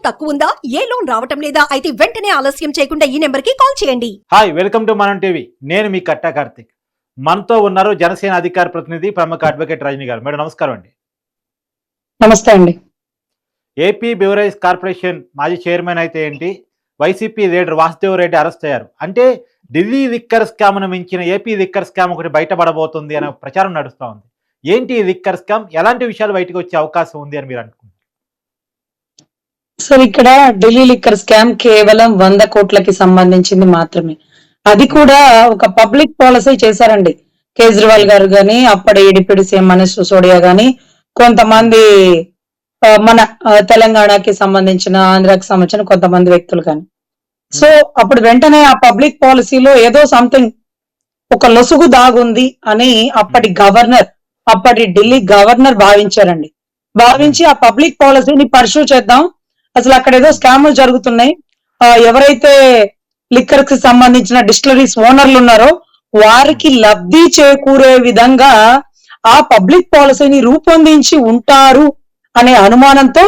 తక్కువ ఉందా? ఏ లోన్ రావటం లేదా? అయితే వెంటనే ఆలస్యం చేయకుండా ఈ నెంబర్ కి కాల్ చేయండి. హాయ్, వెల్కమ్ టు మనం టీవీ. నేను మీ కట్టా కార్తిక్. మనతో ఉన్నారు జనసేన అధికార ప్రతినిధి ప్రముఖ అడ్వకేట్ రజనీ గారు. మేడం నమస్కారం అండి. నమస్తే అండి. ఏపీ బెవరేజ్ కార్పొరేషన్ మాజీ చైర్మన్ అయితే ఏంటి, YCP leader Vasudev Reddy arrest అయ్యారు. అంటే ఢిల్లీ లిక్కర్ స్కామ్ను మించిన ఏపీ లిక్కర్ స్కామ్ ఒకటి బయటపడబోతుంది అనే ప్రచారం నడుస్తూ ఉంది. ఏంటి ఈ లిక్కర్ స్కామ్, ఎలాంటి విషయాలు బయటకు వచ్చే అవకాశం ఉంది అని మీరు అనుకుంటున్నారు? సార్, ఇక్కడ ఢిల్లీ లిక్కర్ స్కామ్ కేవలం 100 కోట్లకి సంబంధించింది మాత్రమే. అది కూడా ఒక పబ్లిక్ పాలసీ చేశారండి కేజ్రీవాల్ గారు గాని, అప్పటి ఏడిపిడి సీఎం మనీష్ సిసోడియా గాని, కొంతమంది మన తెలంగాణకి సంబంధించిన, ఆంధ్రాకి సంబంధించిన కొంతమంది వ్యక్తులు కానీ. సో అప్పుడు వెంటనే ఆ పబ్లిక్ పాలసీలో ఏదో సంథింగ్ ఒక లొసుగు దాగుంది అని అప్పటి ఢిల్లీ గవర్నర్ భావించారండి. భావించి ఆ పబ్లిక్ పాలసీని పర్సూ చేద్దాం, అసలు అక్కడ ఏదో స్కాములు జరుగుతున్నాయి, ఎవరైతే లిక్కర్ కి సంబంధించిన డిస్టిలరీస్ ఓనర్లు ఉన్నారో వారికి లబ్ధి చేకూరే విధంగా ఆ పబ్లిక్ పాలసీని రూపొందించి ఉంటారు అనే అనుమానంతో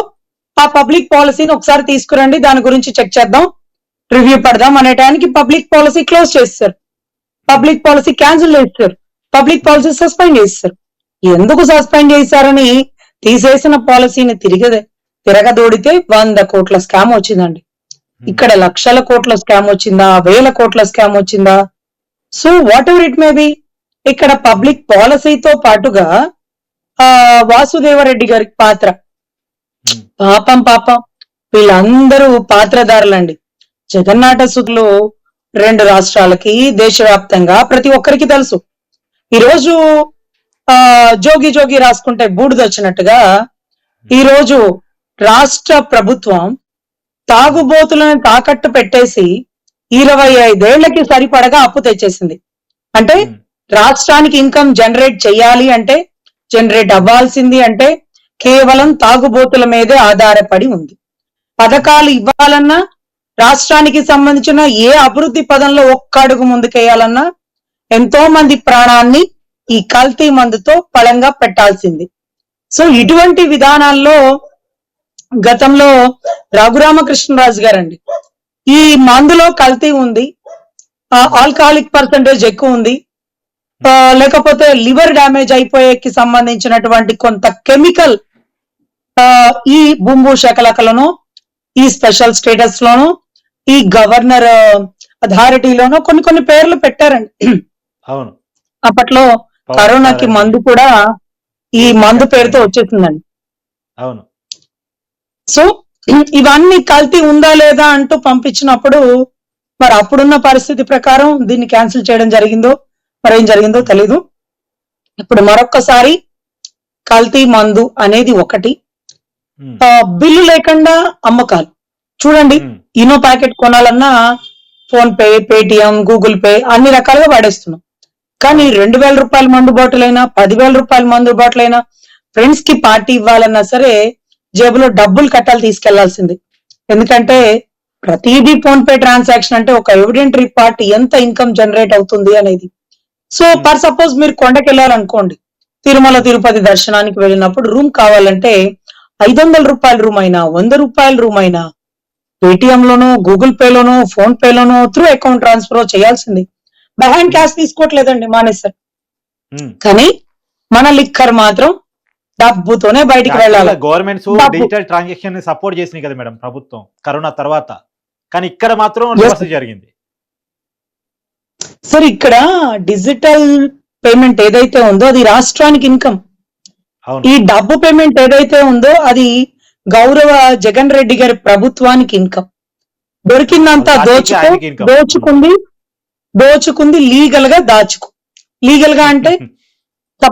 ఆ పబ్లిక్ పాలసీని ఒకసారి తీసుకురండి, దాని గురించి చెక్ చేద్దాం, రివ్యూ పడదాం అనేటానికి పబ్లిక్ పాలసీ క్లోజ్ చేస్తారు, పబ్లిక్ పాలసీ క్యాన్సిల్ చేస్తారు, పబ్లిక్ పాలసీ సస్పెండ్ చేస్తారు. ఎందుకు సస్పెండ్ చేశారని తీసేసిన పాలసీని తిరగదోడితే 100 కోట్ల స్కామ్ వచ్చిందండి. ఇక్కడ లక్షల కోట్ల స్కామ్ వచ్చిందా, 1000 కోట్ల స్కామ్ వచ్చిందా? So what ever it may B, ఇక్కడ పబ్లిక్ పాలసీతో పాటుగా వాసుదేవరెడ్డి గారి పాత్ర, పాపం వీళ్ళందరూ పాత్రధారులండి. జగన్నాట సుఖులు 2 రాష్ట్రాలకి, దేశవ్యాప్తంగా ప్రతి ఒక్కరికి తెలుసు. ఈరోజు జోగి రాసుకుంటే బూడిదొచ్చినట్టుగా ఈరోజు రాష్ట్ర ప్రభుత్వం తాగుబోతులను తాకట్టు పెట్టేసి 25 ఏళ్లకి సరిపడగా అప్పు తెచ్చేసింది. అంటే రాష్ట్రానికి ఇన్కమ్ జనరేట్ చేయాలి అంటే, జనరేట్ అవ్వాల్సింది అంటే కేవలం తాగుబోతుల మీదే ఆధారపడి ఉంది. పథకాలు ఇవ్వాలన్నా, రాష్ట్రానికి సంబంధించిన ఏ అభివృద్ధి పదంలో ఒక్క అడుగు ముందుకేయాలన్నా ఎంతో మంది ప్రాణాన్ని ఈ కల్తీ మందుతో పళంగా పెట్టాల్సింది. సో ఇటువంటి విధానాల్లో గతంలో రఘురామకృష్ణరాజు గారండి, ఈ మందులో కల్తీ ఉంది, ఆల్కహాలిక్ పర్సంటేజ్ ఎక్కువ ఉంది, లేకపోతే లివర్ డ్యామేజ్ అయిపోయేకి సంబంధించినటువంటి కొంత కెమికల్ ఈ బొంబు శకలకలను, ఈ స్పెషల్ స్టేటస్ లోను, ఈ గవర్నర్ అథారిటీలోనూ కొన్ని పేర్లు పెట్టారండి. అవును, అప్పట్లో కరోనాకి మందు కూడా ఈ మందు పేరుతో వచ్చేసిందండి. అవును. సో ఇవన్నీ కల్తీ ఉందా లేదా అంటూ పంపించినప్పుడు మరి అప్పుడున్న పరిస్థితి ప్రకారం దీన్ని క్యాన్సిల్ చేయడం జరిగిందో మరేం జరిగిందో తెలీదు. ఇప్పుడు మరొక్కసారి కల్తీ మందు అనేది ఒకటి, బిల్లు లేకుండా అమ్మకాలు చూడండి. ఇనో ప్యాకెట్ కొనాలన్నా phone pay, Paytm, Google pay అన్ని రకాలుగా వాడేస్తున్నాం. కానీ 2000 రూపాయల మందు బాటిల్ అయినా, 10,000 రూపాయల మందు బాటిల్ అయినా, ఫ్రెండ్స్ కి పార్టీ ఇవ్వాలన్నా సరే జేబులో డబ్బులు కట్టాలి, తీసుకెళ్లాల్సింది. ఎందుకంటే ప్రతిదీ ఫోన్ పే ట్రాన్సాక్షన్ అంటే ఒక ఎవిడెంటరీ పార్ట్ ఎంత ఇన్కమ్ జనరేట్ అవుతుంది అనేది. సో పర్ సపోజ్ మీరు కొండకి వెళ్ళాలనుకోండి, తిరుమల తిరుపతి దర్శనానికి వెళ్ళినప్పుడు రూమ్ కావాలంటే 500 రూపాయల రూమ్ అయినా, 100 రూపాయల రూమ్ అయినా పేటిఎం లోనో, గూగుల్ పే లోనో, ఫోన్ పే లోనో త్రూ అకౌంట్ ట్రాన్స్ఫర్ చేయాల్సింది. బై హ్యాండ్ క్యాష్ తీసుకోవట్లేదండి, మానేస్తారు. కానీ మన లిక్కర్ మాత్రం డబ్బుతోనే బయటికి వెళ్ళాలి. గవర్నమెంట్స్ డిజిటల్ ట్రాన్సాక్షన్ ని సపోర్ట్ చేసింది కదా మేడం ప్రభుత్వం కరోనా తర్వాత, కానీ ఇక్కడ మాత్రం రివర్స్ జరిగింది. సార్, ఇక్కడ డిజిటల్ పేమెంట్ ఏదైతే ఉందో అది రాష్ట్రానికి ఇన్కమ్. ఈ డబ్బు పేమెంట్ ఏదైతే ఉందో అది గౌరవ జగన్ రెడ్డి గారి ప్రభుత్వానికి ఇన్కమ్. దొరికిందంతా దోచుకుంది లీగల్ గా లీగల్ గా అంటే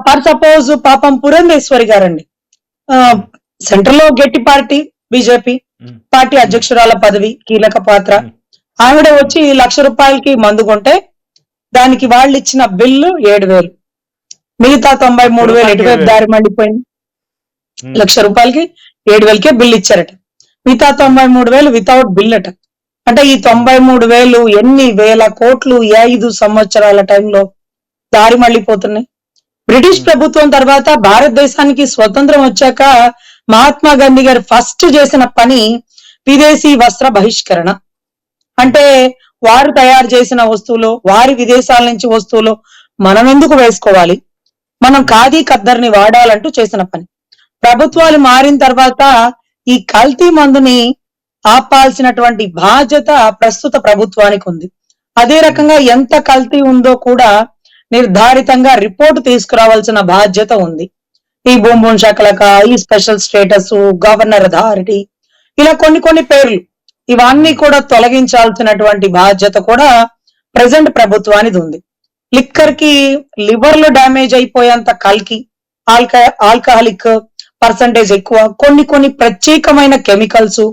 పర్ సపోజ్ పాపం పురంధేశ్వరి గారండి, సెంట్రల్ లో గట్టి పార్టీ బీజేపీ పార్టీ అధ్యక్షురాల పదవి, కీలక పాత్ర. ఆవిడ వచ్చి 1,00,000 రూపాయలకి మందు కొంటే దానికి వాళ్ళు ఇచ్చిన బిల్లు 7,000, మిగతా 93,000 ఎటువైపు దారి మండిపోయింది. 1,00,000 రూపాయలకి 7,000కే బిల్లు ఇచ్చారట, మిగతా 93,000 వితౌట్ బిల్ అట. అంటే ఈ 93,000 ఎన్ని వేల కోట్లు 5 సంవత్సరాల టైంలో దారి మళ్ళీపోతున్నాయి. బ్రిటిష్ ప్రభుత్వం తర్వాత భారతదేశానికి స్వతంత్రం వచ్చాక మహాత్మా గాంధీ గారు ఫస్ట్ చేసిన పని విదేశీ వస్త్ర బహిష్కరణ. అంటే వారు తయారు చేసిన వస్తువులు, వారి విదేశాల నుంచి వస్తువులు మనం ఎందుకు వేసుకోవాలి, మనం ఖాదీ ఖద్దర్ని వాడాలంటూ చేసిన పని. ప్రభుత్వాలు మారిన తర్వాత ఈ కల్తీ మందుని ఆపాల్సినటువంటి బాధ్యత ప్రస్తుత ప్రభుత్వానికి ఉంది. అదే రకంగా ఎంత కల్తీ ఉందో కూడా నిర్ధారితంగా రిపోర్టు తీసుకురావాల్సిన బాధ్యత ఉంది. ఈ బూమ్ బూమ్ శకలక, ఈ స్పెషల్ స్టేటస్, గవర్నర్ అథారిటీ, ఇలా కొన్ని పేర్లు, ఇవన్నీ కూడా తొలగించాల్సినటువంటి బాధ్యత కూడా ప్రజెంట్ ప్రభుత్వానికి ఉంది. లిక్కర్ కి లివర్ లో డ్యామేజ్ అయిపోయేంత కల్కి, ఆల్కహాలిక్ పర్సంటేజ్ ఎక్కువ, కొన్ని ప్రత్యేకమైన కెమికల్స్.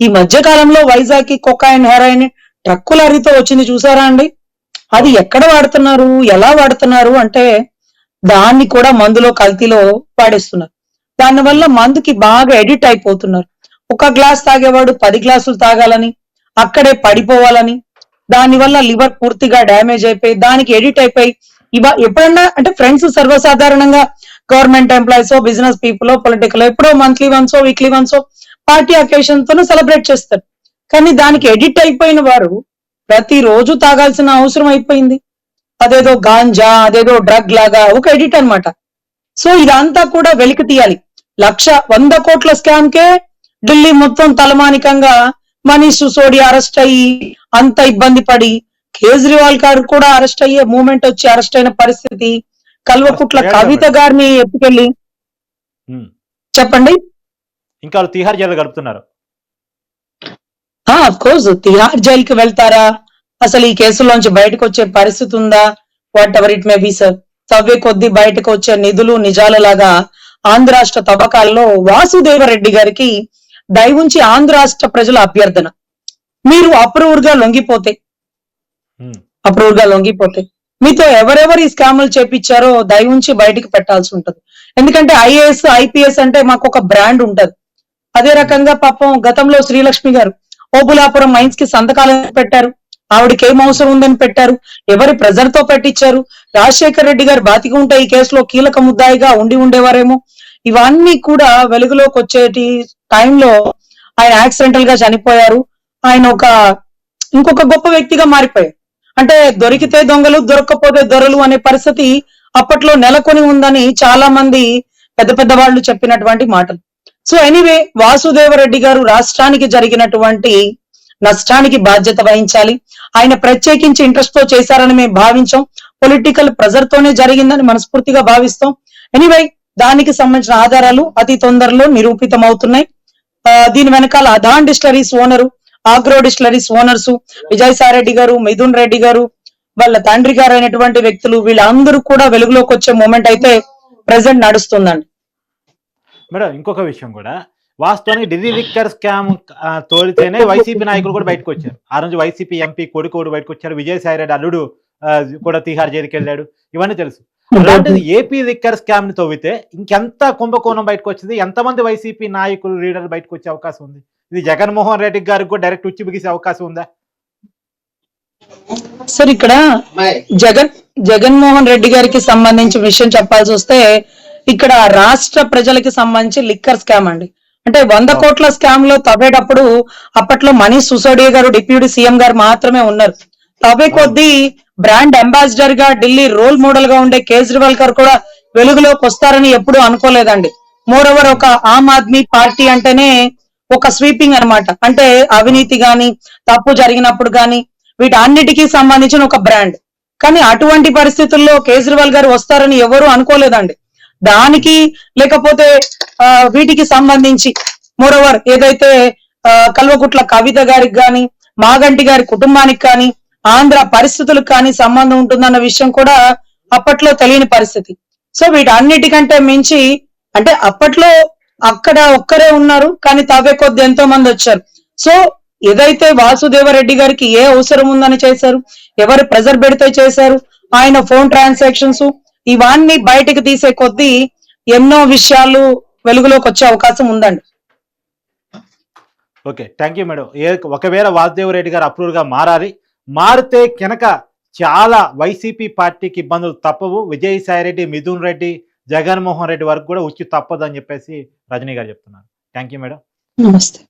ఈ మధ్య కాలంలో వైజాగ్ కి కొకాయిన్, హెరాయిన్ ట్రక్కుల అరితో వచ్చింది చూసారా అండి? అది ఎక్కడ వాడుతున్నారు, ఎలా వాడుతున్నారు అంటే దాన్ని కూడా మందులో కల్తీలో వాడేస్తున్నారు. దానివల్ల మందుకి బాగా ఎడిట్ అయిపోతున్నారు. ఒక గ్లాస్ తాగేవాడు 10 గ్లాసులు తాగాలని, అక్కడే పడిపోవాలని, దానివల్ల లివర్ పూర్తిగా డ్యామేజ్ అయిపోయి దానికి ఎడిట్ అయిపోయి ఎప్పుడన్నా అంటే ఫ్రెండ్స్ సర్వసాధారణంగా government employees, business people, political ఎప్పుడో మంత్లీ వన్సో వీక్లీ వన్సో పార్టీ అకేషన్ తోనూ సెలబ్రేట్ చేస్తారు. కానీ దానికి ఎడిట్ అయిపోయిన వారు ప్రతిరోజు తాగాల్సిన అవసరం అయిపోయింది. అదేదో గాంజా, అదేదో డ్రగ్ లాగా ఒక ఎడిట్ అన్నమాట. సో ఇదంతా కూడా వెలికి తీయాలి. 100 కోట్ల స్కామ్ కే ఢిల్లీ మొత్తం తలమానికంగా మనీష్ సిసోడియా అరెస్ట్ అయ్యి అంత ఇబ్బంది పడి, కేజ్రీవాల్ గారు కూడా అరెస్ట్ అయ్యే మూమెంట్ వచ్చి అరెస్ట్ అయిన పరిస్థితి, కల్వకుట్ల కవిత గారిని ఎత్తుకెళ్ళి చెప్పండి. ఇంకా వాళ్ళు తిహార్ జైలు గడుపుతున్నారు. ఆఫ్ కోర్స్ తిహార్ జైలుకి వెళ్తారా, అసలు ఈ కేసులోంచి బయటకు వచ్చే పరిస్థితి ఉందా, whatever it may be sir. తవ్వే కొద్ది బయటకు వచ్చే నిధులు నిజాల లాగా ఆంధ్ర రాష్ట్ర తవ్వకాల్లో వాసుదేవరెడ్డి గారికి దయవుంచి ఆంధ్ర రాష్ట్ర ప్రజల అభ్యర్థన, మీరు అప్రూవర్ గా లొంగిపోతే మీతో ఎవరెవరు ఈ స్కాములు చేపించారో దయవుంచి బయటికి పెట్టాల్సి ఉంటది. ఎందుకంటే ఐఏఎస్ ఐపీఎస్ అంటే మాకు ఒక బ్రాండ్ ఉంటది. అదే రకంగా పాపం గతంలో శ్రీలక్ష్మి గారు ఓబులాపురం మైన్స్ కి సంతకాలు పెట్టారు, ఆవిడకి ఏం అవసరం ఉందని పెట్టారు, ఎవరి ప్రెజర్ తో పెట్టించారు. రాజశేఖర్ రెడ్డి గారు బాతికి ఉంటే ఈ కేసులో కీలక ముద్దాయిగా ఉండేవారేమో. ఇవన్నీ కూడా వెలుగులోకి వచ్చేటి టైంలో ఆయన యాక్సిడెంటల్ గా చనిపోయారు. ఆయన ఇంకొక గొప్ప వ్యక్తిగా మారిపోయారు. అంటే దొరికితే దొంగలు, దొరక్కపోతే దొరలు అనే పరిస్థితి అప్పట్లో నెలకొని ఉందని చాలా మంది పెద్ద వాళ్ళు చెప్పినటువంటి మాటలు. సో ఎనీవే, వాసుదేవరెడ్డి గారు రాష్ట్రానికి జరిగినటువంటి నష్టానికి బాధ్యత వహించాలి. ఆయన ప్రత్యేకించి ఇంట్రెస్ట్ తో చేశారని మేము భావించాం. పొలిటికల్ ప్రెజర్ తోనే జరిగిందని మనస్ఫూర్తిగా భావిస్తాం. ఎనీవే, దానికి సంబంధించిన ఆధారాలు అతి తొందరలో నిరూపితం అవుతున్నాయి. దీని వెనకాల Adan distilleries owner, agro distilleries owners, Vijayasai Reddy garu, Mithun Reddy గారు, వాళ్ళ తండ్రి గారు అయినటువంటి వ్యక్తులు, వీళ్ళందరూ కూడా వెలుగులోకి వచ్చే మూమెంట్ అయితే ప్రెసెంట్ నడుస్తుందండి. మేడం, ఇంకొక విషయం కూడా వాస్తవానికి ఢిల్లీ లిక్కర్ స్కామ్ తోలితేనే వైసీపీ నాయకులు కూడా బయటకు వచ్చారు. ఆ రోజు వైసీపీ ఎంపీ కొడుకు బయటకు వచ్చారు, విజయసాయి రెడ్డి అల్లుడు కూడా తిహార్ జైలుకి వెళ్ళాడు, ఇవన్నీ తెలుసు. అలాంటిది ఏపీ లిక్కర్ స్కామ్ ని తవ్వితే ఇంకెంత కుంభకోణం బయటకు వచ్చింది, ఎంతమంది వైసీపీ నాయకులు లీడర్లు బయటకు వచ్చే అవకాశం ఉంది? ఇది జగన్మోహన్ రెడ్డి గారికి కూడా డైరెక్ట్ ఉచ్చి బిగిసే అవకాశం ఉందా? సార్, ఇక్కడ జగన్మోహన్ రెడ్డి గారికి సంబంధించి విషయం చెప్పాల్సి వస్తే, ఇక్కడ రాష్ట్ర ప్రజలకి సంబంధించి లిక్కర్ స్కామ్ అండి. అంటే 100 కోట్ల స్కామ్ లో తవ్వేటప్పుడు అప్పట్లో మనీష్ సిసోడియా గారు డిప్యూటీ సీఎం గారు మాత్రమే ఉన్నారు. తవ్వే కొద్దీ బ్రాండ్ అంబాసిడర్ గా ఢిల్లీ రోల్ మోడల్ గా ఉండే కేజ్రీవాల్ గారు కూడా వెలుగులోకి వస్తారని ఎప్పుడూ అనుకోలేదండి. మోర్ ఓవర్ ఒక ఆమ్ ఆద్మీ పార్టీ అంటేనే ఒక స్వీపింగ్ అన్నమాట. అంటే అవినీతి గాని, తప్పు జరిగినప్పుడు గాని వీటన్నిటికీ సంబంధించిన ఒక బ్రాండ్. కానీ అటువంటి పరిస్థితుల్లో కేజ్రీవాల్ గారు వస్తారని ఎవరు అనుకోలేదండి. దానికి లేకపోతే వీటికి సంబంధించి మోరోవర్ ఏదైతే కల్వకుట్ల కవిత గారికి గాని, మాగంటి గారి కుటుంబానికి కానీ, ఆంధ్ర పరిస్థితులకు కానీ సంబంధం ఉంటుందన్న విషయం కూడా అప్పట్లో తెలియని పరిస్థితి. సో వీటన్నిటికంటే మించి అంటే అప్పట్లో అక్కడ ఒక్కరే ఉన్నారు, కానీ తవ్వే కొద్ది ఎంతో మంది వచ్చారు. సో ఏదైతే వాసుదేవరెడ్డి గారికి ఏ అవసరం ఉందని చేశారు, ఎవరు ప్రెజర్ పెడితే చేశారు, ఆయన ఫోన్ ట్రాన్సాక్షన్స్ ఇవన్నీ బయటకు తీసే కొద్దీ ఎన్నో విషయాలు వెలుగులోకి వచ్చే అవకాశం ఉందండి. Okay, thank you madam. ఒకవేళ వాసుదేవరెడ్డి గారు అప్రూవర్ గా మారితే కనుక చాలా వైసీపీ పార్టీకి ఇబ్బందులు తప్పవు. విజయసాయి రెడ్డి, మిథున్ రెడ్డి, జగన్మోహన్ రెడ్డి వరకు కూడా ఉచ్చి తప్పదు అని చెప్పేసి రజనీ గారు చెప్తున్నారు. Thank you madam. నమస్తే.